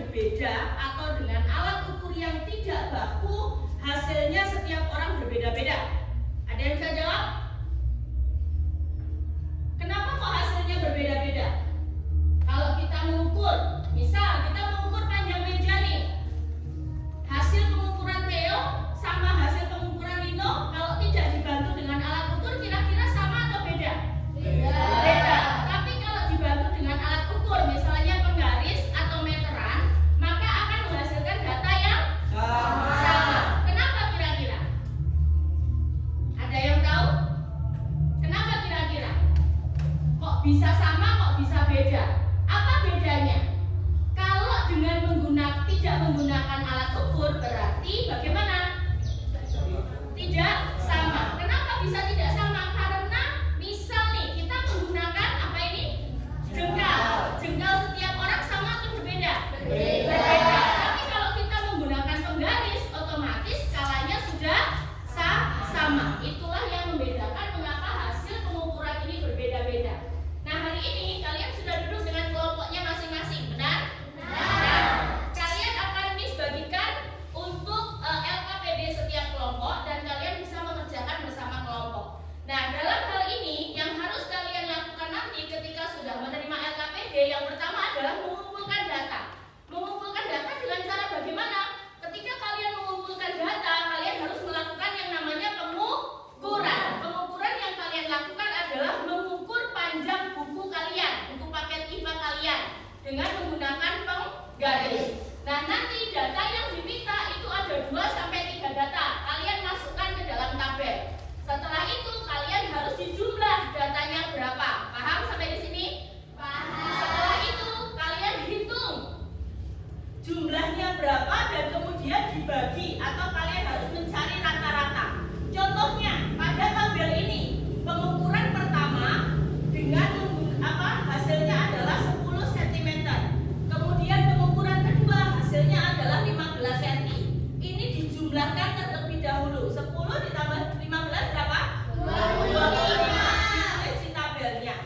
berbeda atau dengan alat ukur yang tidak baku, hasilnya setiap orang berbeda-beda? Ada yang bisa jawab? Kenapa kok hasilnya berbeda-beda? Kalau kita mengukur, misal kita mengukur panjang meja nih, hasil pengukuran Theo sama hasil pengukuran Lino kalau tidak dibantu dengan alat ukur kira-kira sama atau beda? Beda. Tapi kalau dibantu dengan alat ukur, misalnya penggaris atau meteran, maka akan menghasilkan data yang sama. Kenapa kira-kira? Ada yang tahu? Kenapa kira-kira? Kok bisa sama, kok bisa beda? Apa bedanya? Kalau dengan tidak menggunakan alat ukur berarti bagaimana? Tidak sama. Kenapa bisa tidak sama? Karena misal nih kita menggunakan apa ini? Jengkal. Jengkal setiap orang sama atau berbeda? Berbeda. Tapi kalau kita menggunakan penggaris, otomatis skalanya sudah sama. Itulah yang membedakan mengapa hasil pengukuran ini berbeda-beda. Nah, hari ini kalian sudah duduk dengan kelompoknya masing-masing, benar? Benar. Kalian akan bagikan untuk LKPD setiap kelompok dan kalian bisa mengerjakan bersama kelompok. Nah, dalam hal ini yang harus kalian lakukan nanti ketika sudah menerima LKPD, yang pertama adalah mengumpulkan data. Mengumpulkan data dengan cara bagaimana? Ketika kalian mengumpulkan data, kalian harus melakukan yang namanya pengukuran. Pengukuran yang kalian lakukan adalah mengukur panjang buku kalian, buku paket IPA kalian dengan menggunakan penggaris. Nah, nanti data yang diminta itu ada 2-3 data. Kalian masukkan ke dalam tabel. Setelah itu kalian harus dijumlah datanya berapa. Paham sampai di sini? Paham. Setelah itu kalian hitung jumlahnya berapa dan kemudian dibagi atau kalian harus mencari rata-rata. Contohnya pada tabel ini pengukuran pertama dengan hasilnya adalah 10 cm. Kemudian pengukuran kedua hasilnya adalah 15 cm. Ini dijumlahkan terlebih dahulu. 10 ditambah 15 berapa? 25. Ditulis di tabelnya.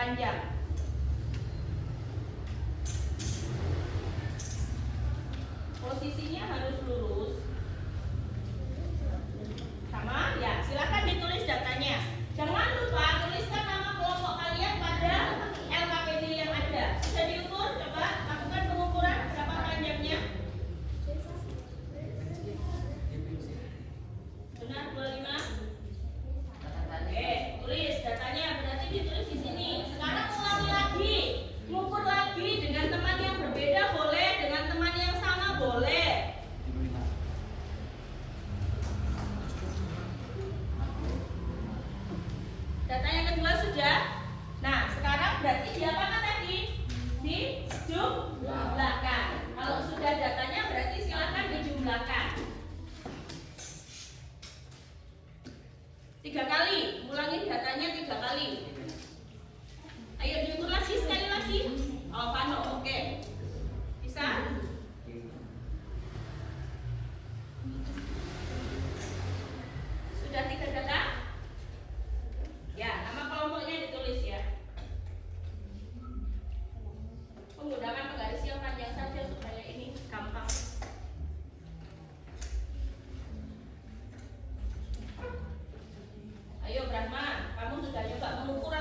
panjang. Posisinya harus lurus. Sama ya, silakan ditulis datanya. Jangan lupa tuliskan nama kelompok kalian pada LKPD yang ada. Sudah diukur? Coba lakukan pengukuran berapa panjangnya. Benar 25? Oke, tulis datanya, berarti ditulis di sini. Sekarang ulangi lagi, mengukur lagi dengan teman yang berbeda boleh, dengan teman yang sama boleh. Data yang kedua sudah. Nah, sekarang berarti diapakan tadi? Dijumlahkan. Kalau sudah datanya berarti silakan dijumlahkan. 3 kali, ulangin datanya 3 kali. Ayo diukur lagi sekali lagi. Oh, Vano, oke. Bisa? Sudah 3 data? Ya, nama kelompoknya ditulis ya. Menggunakan penggaris yang panjang saja supaya ini gampang. Ayo Brahma, kamu sudah coba mengukur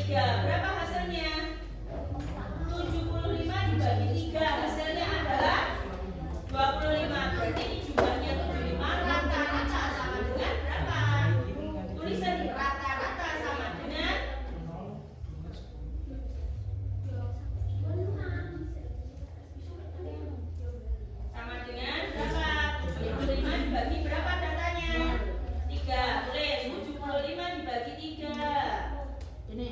3. Berapa hasilnya? 75 dibagi 3. Hasilnya adalah 25. Berarti ini jumlahnya 75. Rata-rata sama dengan berapa? Tulisan rata-rata sama dengan berapa? 75 dibagi berapa datanya? 3. Tulis 75 dibagi 3. Ini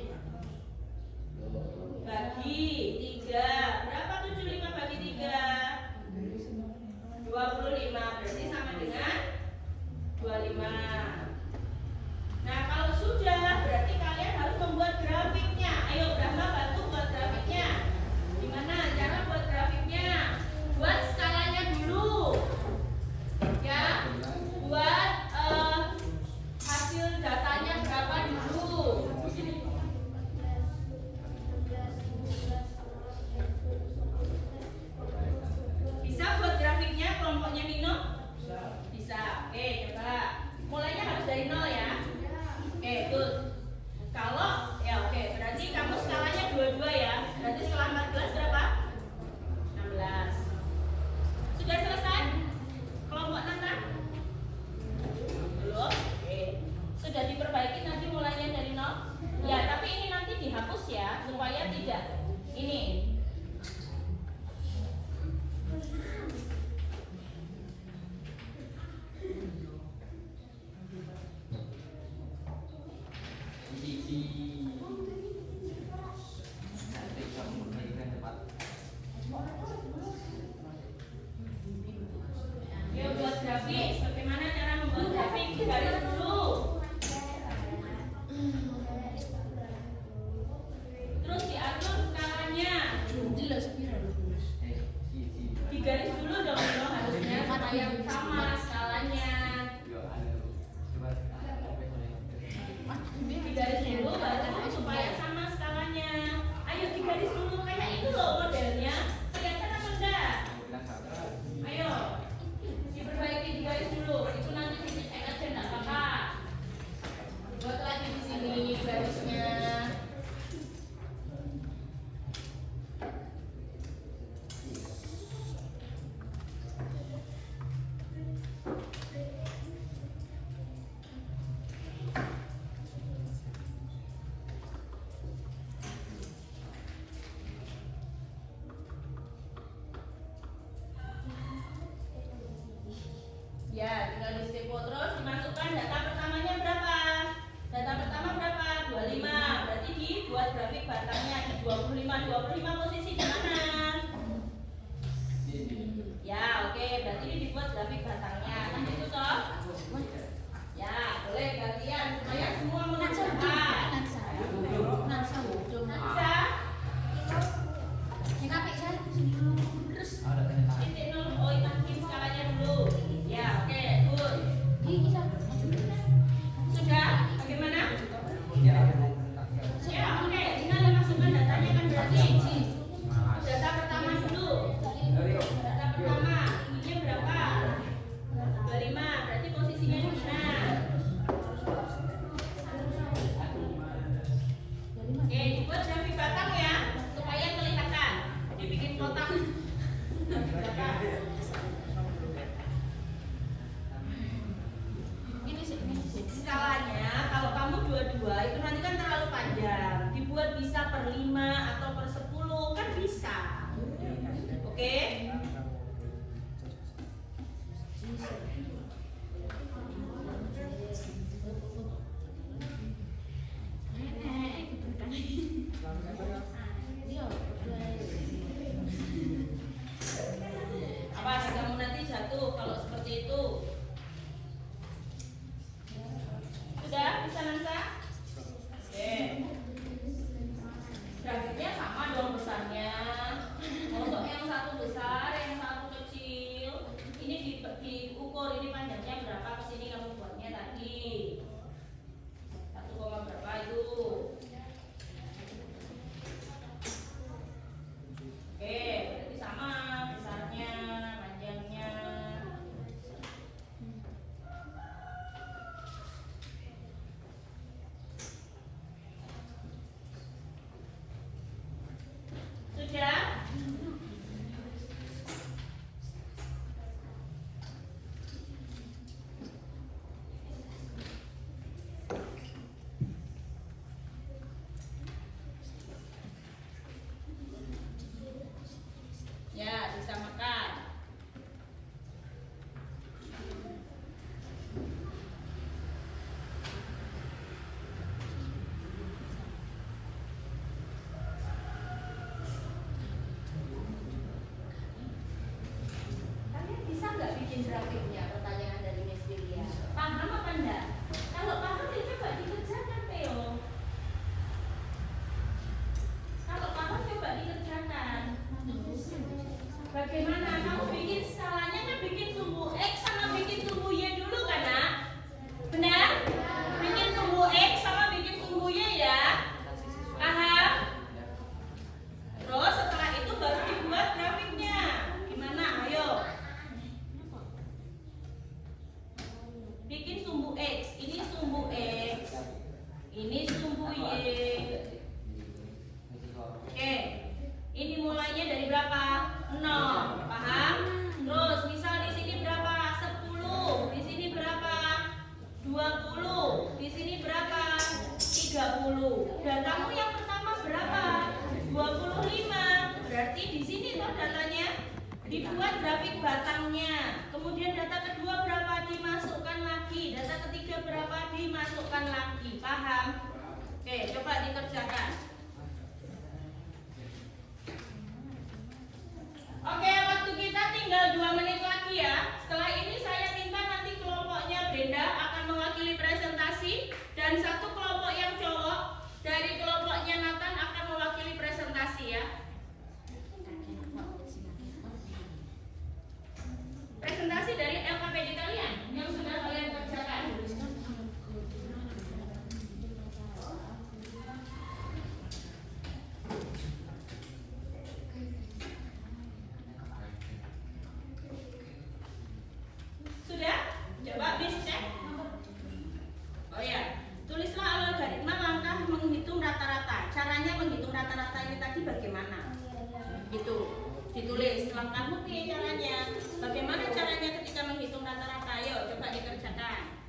langkahmu caranya. Bagaimana caranya ketika menghitung rata-rata? Ayo coba dikerjakan.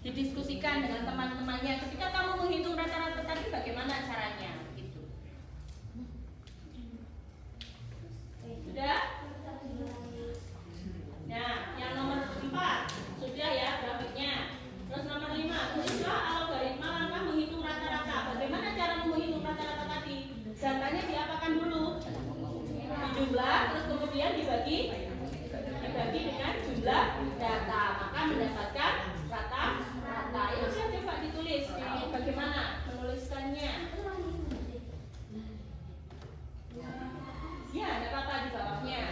Didiskusikan dengan teman-temannya. Ketika kamu menghitung rata-rata tadi bagaimana caranya? Gitu. Sudah? Nah, yang nomor 4 sudah ya grafiknya. Terus nomor 5, tulislah algoritma langkah menghitung rata-rata. Bagaimana cara menghitung rata-rata tadi? Datanya diapakan dulu? Dijumlah, terus kemudian dibagi dengan jumlah data, maka mendapatkan rata-rata. Itu saya coba ditulis. Bagaimana menuliskannya? Ya, ada kata di bawahnya.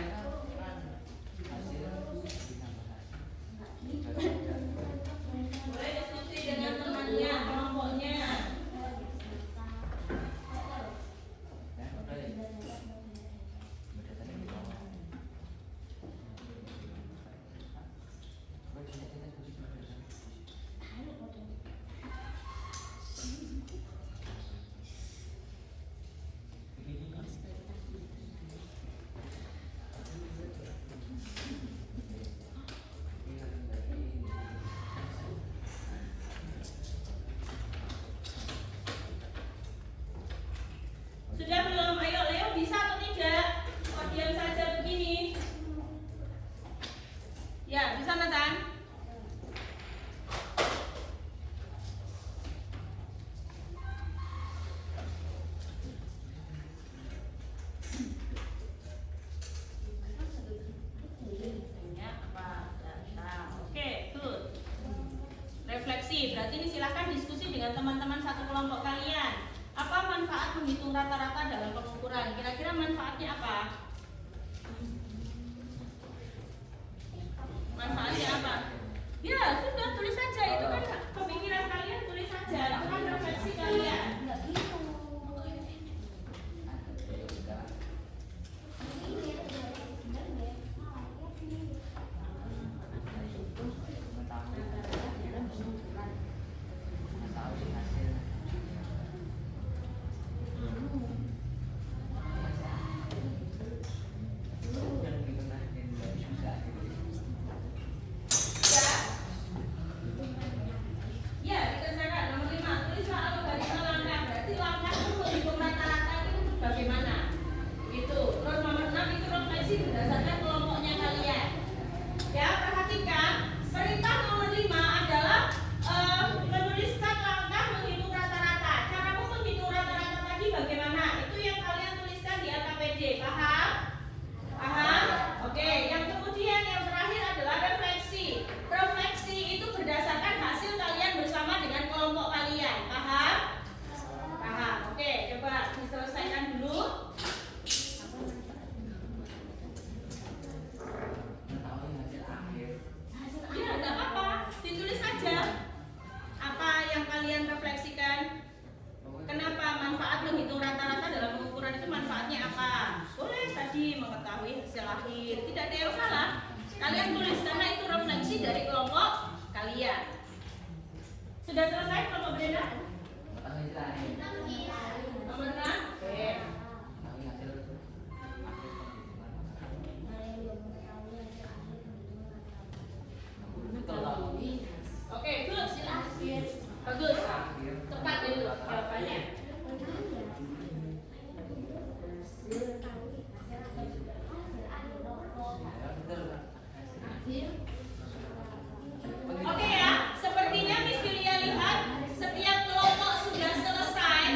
Boleh diskusi dengan temannya, kelompoknya. Sudah belum? Ayo Leo, bisa atau tidak? Oh, diam saja begini. Ya, bisa Nathan? Oke, good. Refleksi, berarti ini silahkan diskusi dengan teman-teman satu kelompok kalian. Apa manfaat menghitung rata-rata dalam pengukuran? Kira-kira manfaatnya apa? Manfaatnya apa? Ya, sudah tulis saja. Itu kan pemikiran kalian, tulis saja. Itu kan refleksi kalian. Berdasarkan kelompoknya kalian. Ya, perhatikan perintah nomor 5 adalah menuliskan langkah menghitung rata-rata. Caramu menghitung rata-rata tadi bagaimana? Itu yang kalian tuliskan di AKPD. Paham? Paham? Oke, yang kemudian yang terakhir adalah refleksi. Refleksi itu berdasarkan hasil kalian bersama dengan kelompok kalian. Paham? Paham. Oke, coba diselesaikan dulu. Ya, nggak apa-apa, ditulis saja apa yang kalian refleksikan. Kenapa manfaat menghitung rata-rata dalam pengukuran itu manfaatnya apa? Boleh tadi mengetahui hasil akhir, tidak ada yang salah. Kalian tulis karena itu refleksi dari kelompok kalian. Sudah selesai kelompok Brenda? Nomor 6? Oke. Oke, good. Bagus. Tepat itu jawabannya. Oke ya, sepertinya Miss Julia lihat setiap kelompok sudah selesai.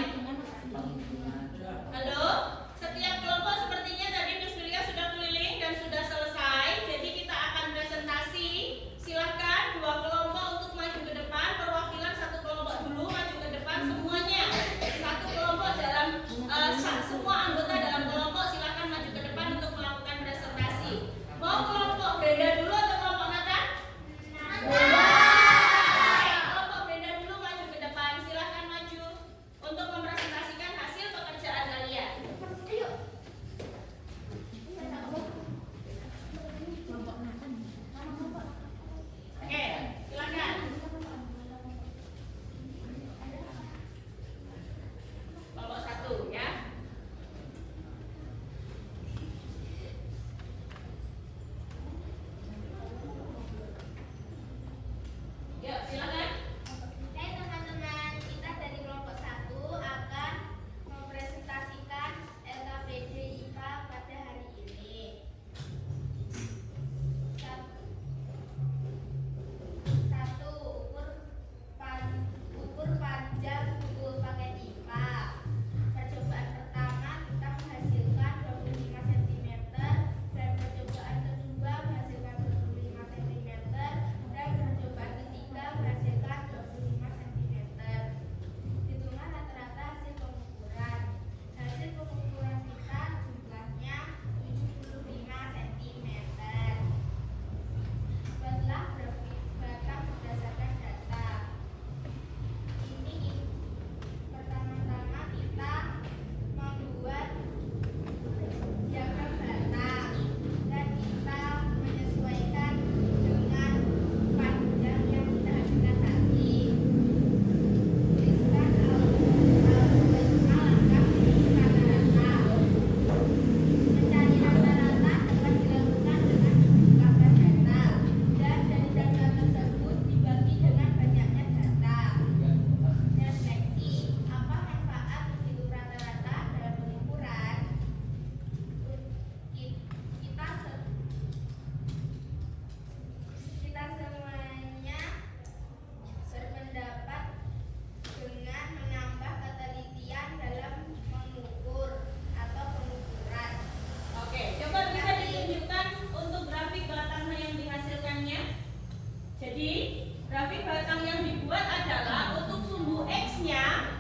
Grafik batang yang dibuat adalah untuk sumbu X-nya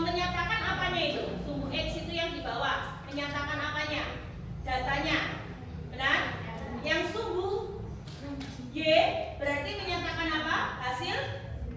menyatakan apanya itu? Sumbu X itu yang di bawah menyatakan apanya? Datanya. Benar? Yang sumbu Y berarti menyatakan apa? Hasil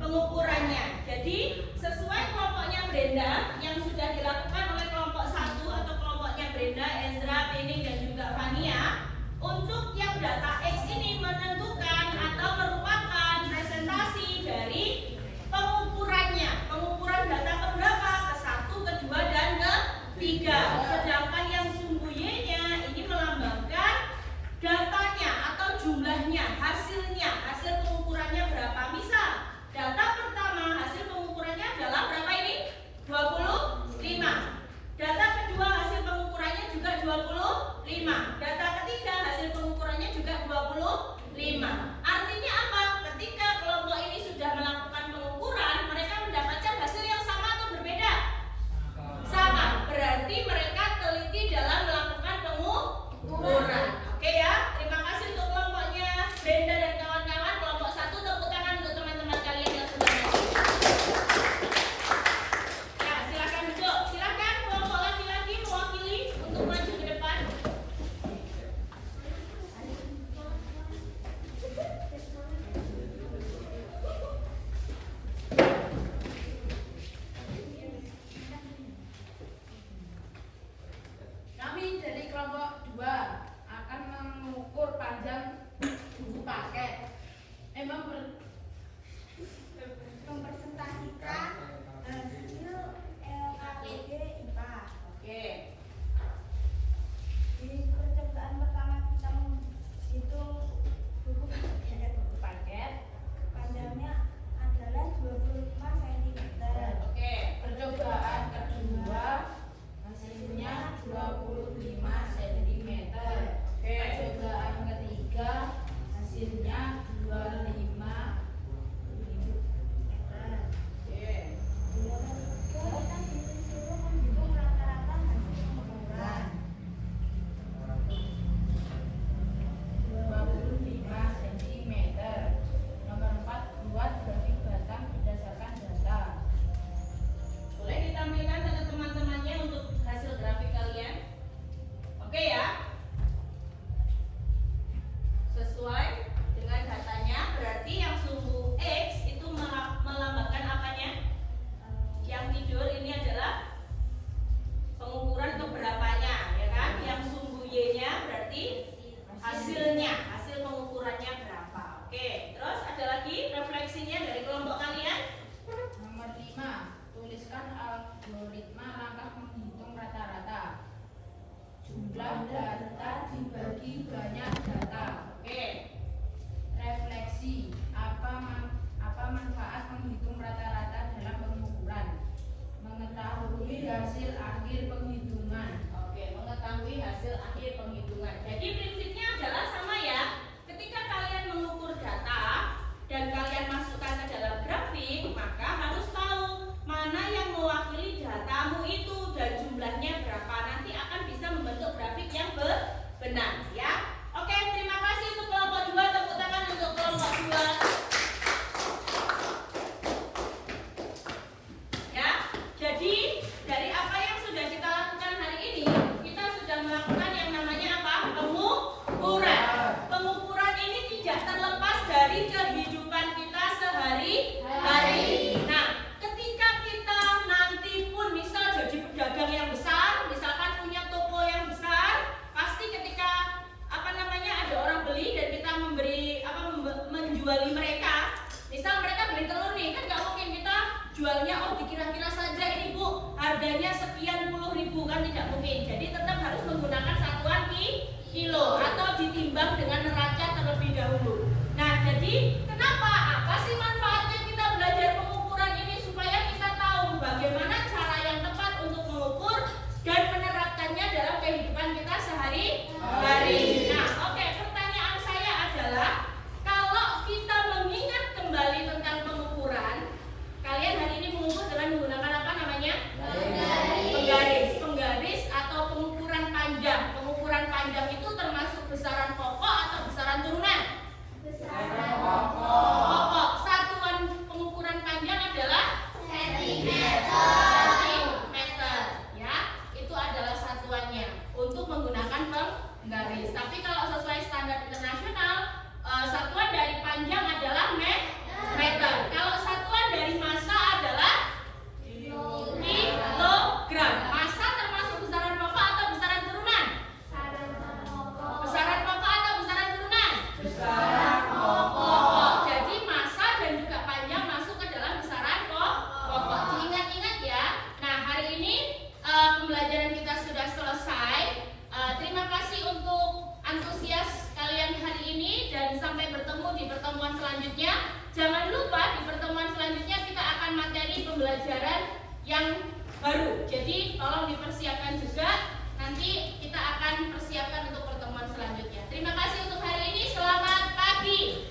pengukurannya. Jadi sesuai kelompoknya Brenda yang sudah dilakukan oleh kelompok 1 atau kelompoknya Brenda, Ezra, Pening dan juga Fania, untuk yang data X ini menentukan atau merupakan presentasi dari pengukurannya. Pengukuran data keberapa? Ke-1, ke-2 dan ke-3. Sedangkan yang sumbu Y-nya ini melambangkan datanya atau jumlahnya, hasilnya, hasil pengukurannya berapa. Misal data pertama hasil pengukurannya adalah berapa ini? 25. Data kedua hasil pengukurannya juga 25. Data ketiga hasil pengukurannya juga 25. Artinya apa? Ketika kelompok ini sudah melakukan pengukuran, mereka mendapatkan hasil yang sama atau berbeda? Sama. Berarti mereka teliti dalam melakukan pengukuran. Oke ya, terima kasih untuk kelompoknya Brenda dan kawan-kawan. Kelompok 1, tepuk tangan untuk teman-teman kalian yang sudah maju. Ya, silakan duduk. Silakan kelompok laki-laki mewakili untuk maju ke depan. Kami dari kelompok 2 akan mengukur panjang buku paket. Mempresentasikan hasil LKPD IPA. Oke. Di percobaan pertama kita menghitung buku paket. Panjangnya adalah 25 cm. Oke. Percobaan kedua hasilnya 25 cm. Oke. Percobaan ketiga hasilnya 25 mm. Oke. Bila ketiga kita disuruh menghitung rata-rata hasil pengukuran. 25 cm. Nomor 4, buat grafik batang berdasarkan data. Boleh ditampilkan ke teman-temannya untuk hasil grafik kalian. Oke ya. Sesuai dengan datanya, berarti yang sumbu X itu melambangkan apanya? Yang tidur ini adalah pengukuran keberapanya, ya kan? Yang sumbu Y-nya berarti hasilnya, hasil pengukurannya berapa. Oke, terus ada lagi refleksinya dari kelompok kalian. Nomor 5, tuliskan algoritma langkah menghitung rata-rata. Jumlah data dibagi banyak data. Oke. Refleksi, apa manfaat menghitung rata-rata dalam pengukuran? Mengetahui hasil akhir penghitungan. Oke, mengetahui hasil akhir penghitungan. Jadi prinsipnya adalah sama ya. Ketika kalian mengukur data dan kalian masukkan ke dalam grafik, maka harus tahu mana yang mewakili datamu itu dan jumlahnya berapa. Nanti akan bisa membentuk grafik yang benar ya. Oke, terima kasih untuk kelompok 2. Tepuk tangan untuk kelompok 2. Ya, jadi dari apa yang sudah kita lakukan hari ini, kita sudah melakukan yang namanya apa? Pengukuran. Pengukuran ini tidak terlepas dari kehidupan kita sehari-hari. Nah, ketika kita nanti pun misal jadi pedagang yang besar, misalkan punya toko yang besar, pasti ketika apa namanya ada orang beli dan kita memberi menjuali mereka. Misal mereka beli telur nih, kan nggak mungkin kita jualnya dikira-kira saja ini Bu, harganya sekian puluh ribu, kan tidak mungkin. Jadi tetap harus menggunakan satuan kilo atau ditimbang dengan neraca terlebih dahulu. Nah, jadi kenapa? Apa sih manfaatnya kita belajar pengukuran ini supaya kita tahu bagaimana cara yang tepat untuk mengukur dan menerapkannya dalam kehidupan kita sehari-hari. Nah, oke, pertanyaan saya adalah kalau kita mengingat kembali tentang pengukuran, kalian hari ini mengukur dengan menggunakan apa namanya? Penggaris atau pengukuran panjang. Pengukuran panjang itu termasuk besaran pokok atau besaran turunan? Besaran pokok. Jangan lupa di pertemuan selanjutnya kita akan materi pembelajaran yang baru. Jadi tolong dipersiapkan juga. Nanti kita akan persiapkan untuk pertemuan selanjutnya. Terima kasih untuk hari ini. Selamat pagi.